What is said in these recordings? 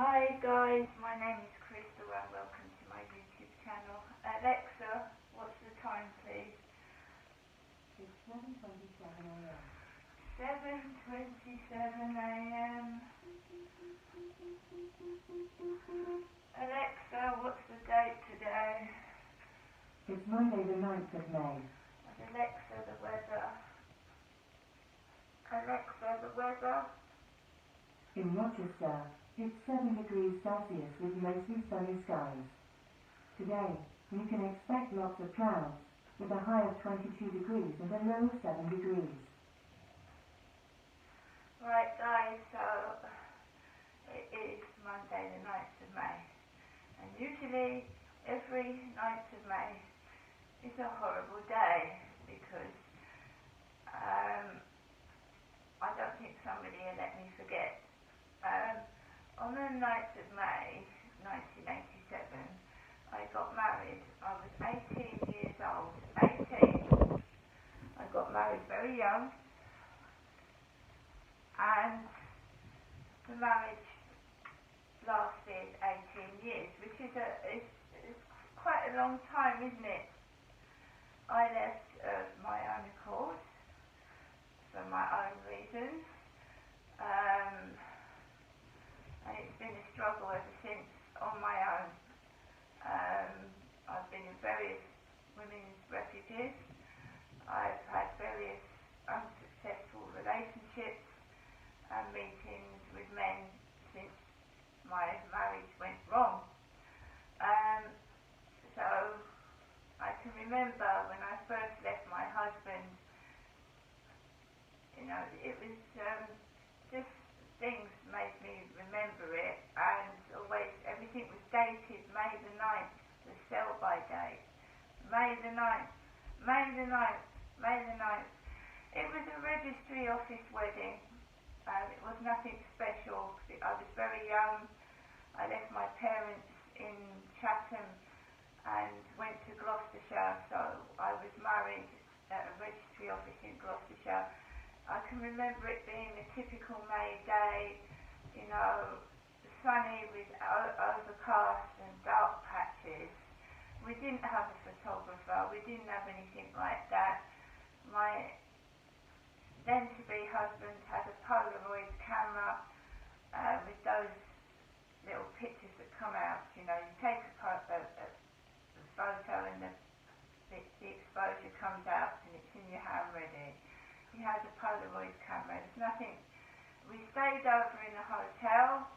Hi guys, my name is Crystal and welcome to my YouTube channel. Alexa, what's the time please? It's 7:27 a.m. 7:27 a.m. Alexa, what's the date today? It's Monday the 9th of May. And Alexa, the weather. Alexa, the weather. In Rochester, it's 7 degrees Celsius with mostly sunny skies. Today, you can expect lots of clouds, with a high of 22 degrees and a low of 7 degrees. Right guys, so it is Monday the 9th of May. And usually, every 9th of May is a horrible day because I don't think somebody will let me forget. On the 9th of May 1987, I got married. I was 18 years old. 18. I got married very young, and the marriage lasted 18 years, which is quite a long time, isn't it? I left of my own accord, for my own reasons, and it's been a struggle ever since on my own. I've been in various women's refuges. I've had various unsuccessful relationships and meetings with men since my marriage went wrong. So I can remember when I first left my husband, you know, it was just things made me remember it, and always everything was dated May the 9th, the sell-by date. May the 9th, May the 9th, May the 9th. It was a registry office wedding. It was nothing special. I was very young. I left my parents in Chatham and went to Gloucestershire, so I was married at a registry office in Gloucestershire. I can remember it being a typical May day, you know, sunny with overcast and dark patches. We didn't have a photographer, we didn't have anything like that. My then-to-be husband had a Polaroid camera with those little pictures that come out, you know, you take a photo and the exposure comes out and it's in your hand ready. He had a Polaroid camera. There's nothing. We stayed over in a hotel.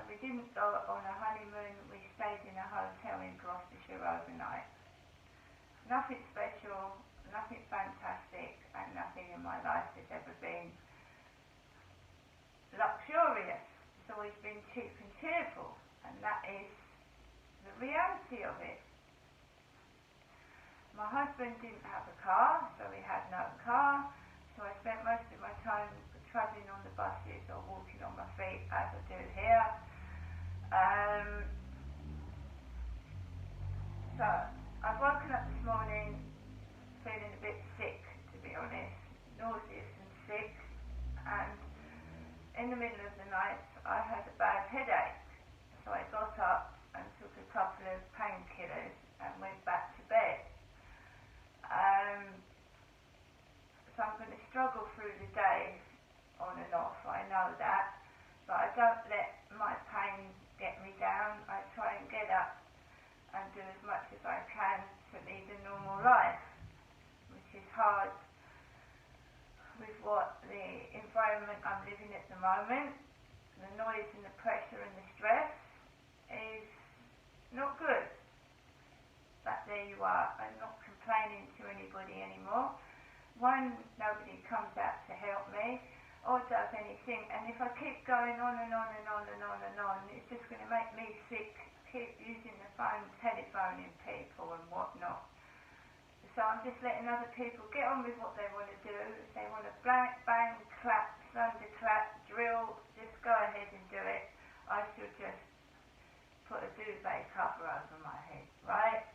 We didn't go on a honeymoon. We stayed in a hotel in Gloucestershire overnight. Nothing special, nothing fantastic, and nothing in my life has ever been luxurious. It's always been cheap and cheerful, and that is the reality of it. My husband didn't have a car, so we had no car, so I spent most of my time travelling on the buses or walking on my feet, as I do here. So I've woken up this morning feeling a bit sick, to be honest, nauseous and sick, and in the middle of the night I had a bad headache, so I got up and took a couple of painkillers and went back to bed. So I'm going to struggle through the day on and off, I know that, but I don't let my pain get me down. I try and get up and do as much as I can to lead a normal life, which is hard with what the environment I'm living at the moment. The noise and the pressure and the stress is not good. But there you are. I'm not complaining to anybody anymore. One, nobody comes out to help me or does anything, and if I keep going on and on and on and on and on, it's just going to make me sick. Keep using the phone, telephoning people and whatnot. So I'm just letting other people get on with what they want to do. If they want to bang, clap, thunderclap, drill, just go ahead and do it. I should just put a duvet cover over my head, right?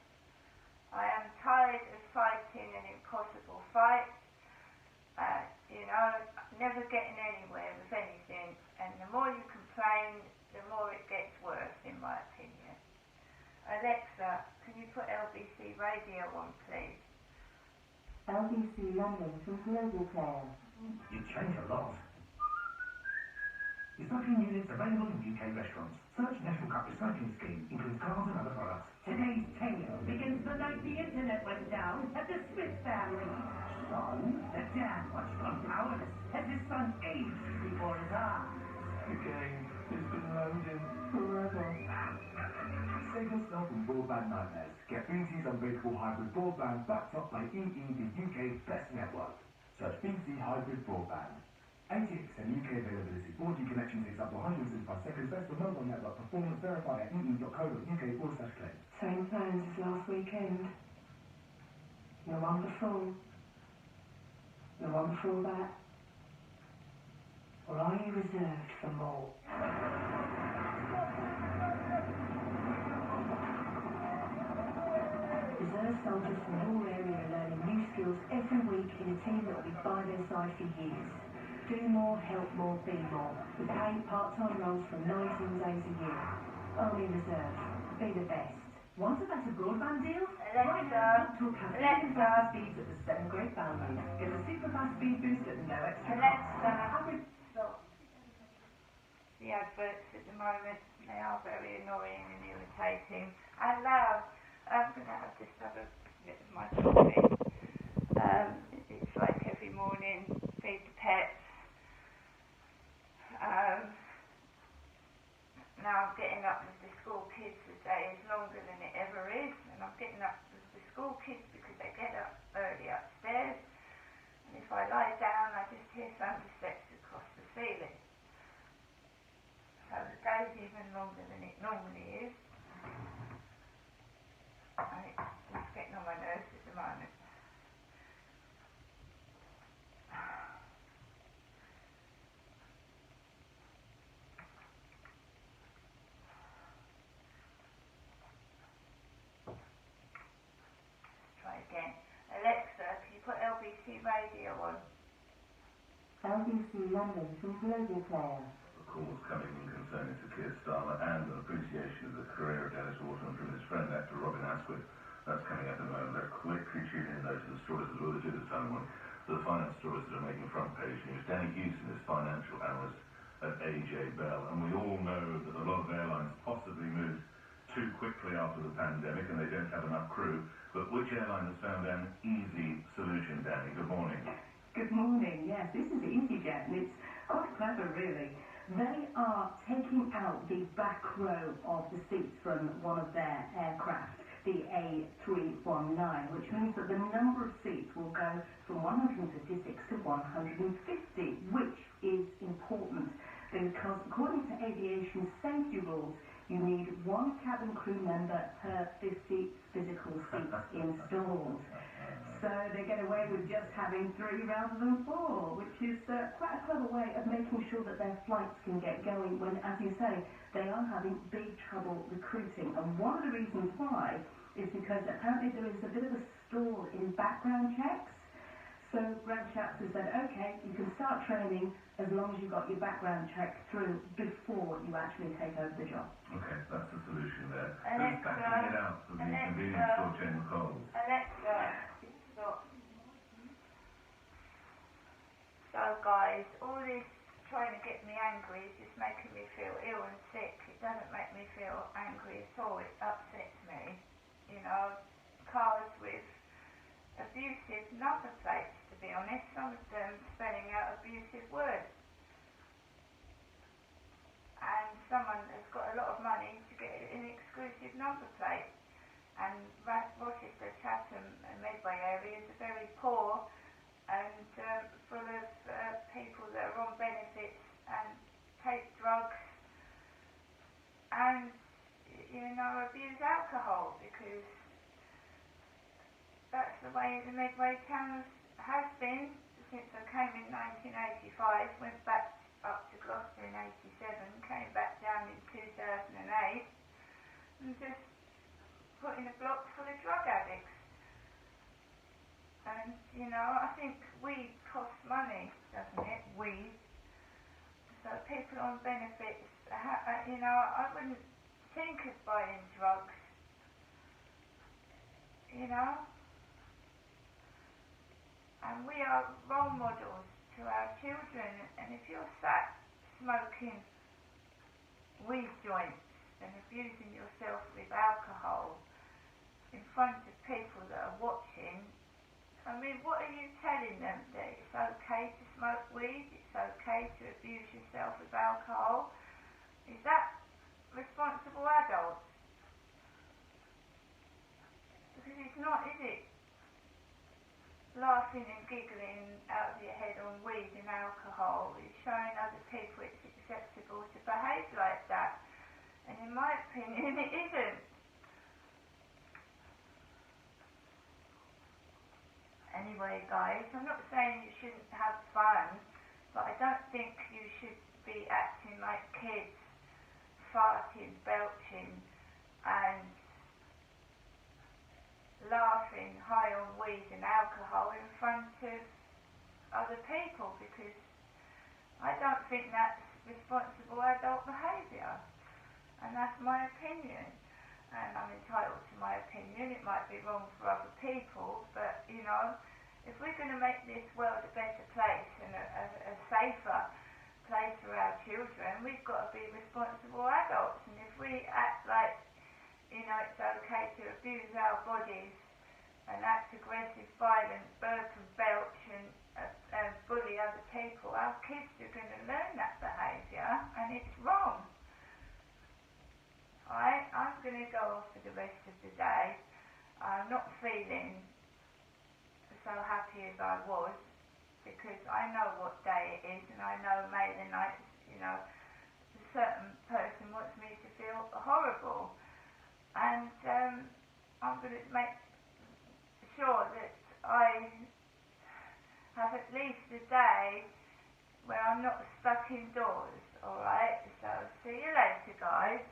I am tired of fighting an impossible fight, you know, never getting anywhere with anything, and the more you complain, LBC Radio on, please. LBC London from Global Player. You've changed a lot. Recycling units available in UK restaurants. Search National Cup Recycling Scheme, includes cars and other products. Today's tale begins the night the internet went down at the Smith family. Son? The dad watched him powerless as his son aged before his eyes. The game has been loading. Forever. Save yourself from broadband nightmares. Get BT's unbreakable hybrid broadband backed up by EE, the UK's best network. Search BT Hybrid Broadband. 88% UK availability. 4G connection takes up to 165 seconds. Best for mobile network performance. Verified at ee.co.uk/claim. Same plans as last weekend. The one before. The one before that. Or are you reserved for more? Reserve soldiers from your area are learning new skills every week in a team that will be by their side for years. Do more, help more, be more. With paid part-time roles from 19 days a year. Army Reserve. Be the best. Want a better broadband deal? Alexa, Right now, talk to Alexa. faster speeds at the 7 grade bandwidth. Get a super fast speed boost at no extra cost. Alexa, stop. The adverts at the moment, they are very annoying and irritating. And loud. I'm going to just have a bit of my coffee. It's like every morning, feed the pets. Now I'm getting up with the school kids. The day is longer than it ever is, and I'm getting up with the school kids because they get up early upstairs, and if I lie down I just hear thundersteps across the ceiling. So the day's even longer than it normally is, and it's just getting on my nerves at the moment. Again. Alexa, can you put LBC Radio on? LBC London from Global Player. The calls coming in concerning Sir Keir Starmer and an appreciation of the career of Dennis Wharton from his friend actor Robin Asquith. That's coming up in a moment. Let's quickly tune in though to the stories as well as do the time one. The finance stories that are making front page news. Danny Hewson is financial analyst at AJ Bell, and we all know that a lot of airlines possibly moved too quickly after the pandemic and they don't have enough crew. But which airline has found an easy solution, Danny? Good morning. Good morning. Yes, this is EasyJet, and it's quite clever, really. They are taking out the back row of the seats from one of their aircraft, the A319, which means that the number of seats will go from 156 to 150, which is important because according to aviation safety rules, you need one cabin crew member per 50 physical seats installed. So they get away with just having 3 rather than 4, which is quite a clever way of making sure that their flights can get going when, as you say, they are having big trouble recruiting. And one of the reasons why is because apparently there is a bit of a stall in background checks. So Grant Shapps has said, okay, you can start training as long as you've got your background check through before you actually take over the job. Okay, that's the solution there. Alexa, Who's backing it out for the convenience store chain of Coles? Alexa, stop. So guys, all this trying to get me angry is just making me feel ill and sick. It doesn't make me feel angry at all. It upsets me. You know, cars with abusive number plates, to be honest, some of them spelling out abusive words. And someone has got a lot of money to get an exclusive number plate. And Rochester, Chatham and Medway areas are very poor and full of people that are on benefits and take drugs and, you know, abuse alcohol, because that's the way the Medway towns has been since I came in 1985, went back up to Gloucester in 87, came back down in 2008, and just put in a block full of drug addicts. And, you know, I think weed costs money, doesn't it? Weed. So people on benefits, you know, I wouldn't think of buying drugs you know. And we are role models to our children, and if you're sat smoking weed joints and abusing yourself with alcohol in front of people that are watching, I mean, what are you telling them? That it's okay to smoke weed, it's okay to abuse yourself with alcohol? Is that responsible adults? Because it's not, is it? Laughing and giggling out of your head on weed and alcohol is showing other people it's acceptable to behave like that. And in my opinion, it isn't. Anyway, guys, I'm not saying you shouldn't have fun, but I don't think you should be acting like kids, farting, belching, and laughing high on weed and alcohol in front of other people, because I don't think that's responsible adult behaviour, and that's my opinion, and I'm entitled to my opinion. It might be wrong for other people, but you know, if we're going to make this world a better place and a safer place for our children, we've got to be responsible adults. And if we act like, you know, it's okay to abuse our bodies and act aggressive, violent, burp and belch and bully other people, our kids are going to learn that behaviour, and it's wrong. Alright, I'm going to go off for the rest of the day. I'm not feeling so happy as I was, because I know what day it is, and I know May the 9th, you know, a certain person wants me to feel horrible. And I'm going to make sure that I have at least a day where I'm not stuck indoors, alright? So see you later, guys.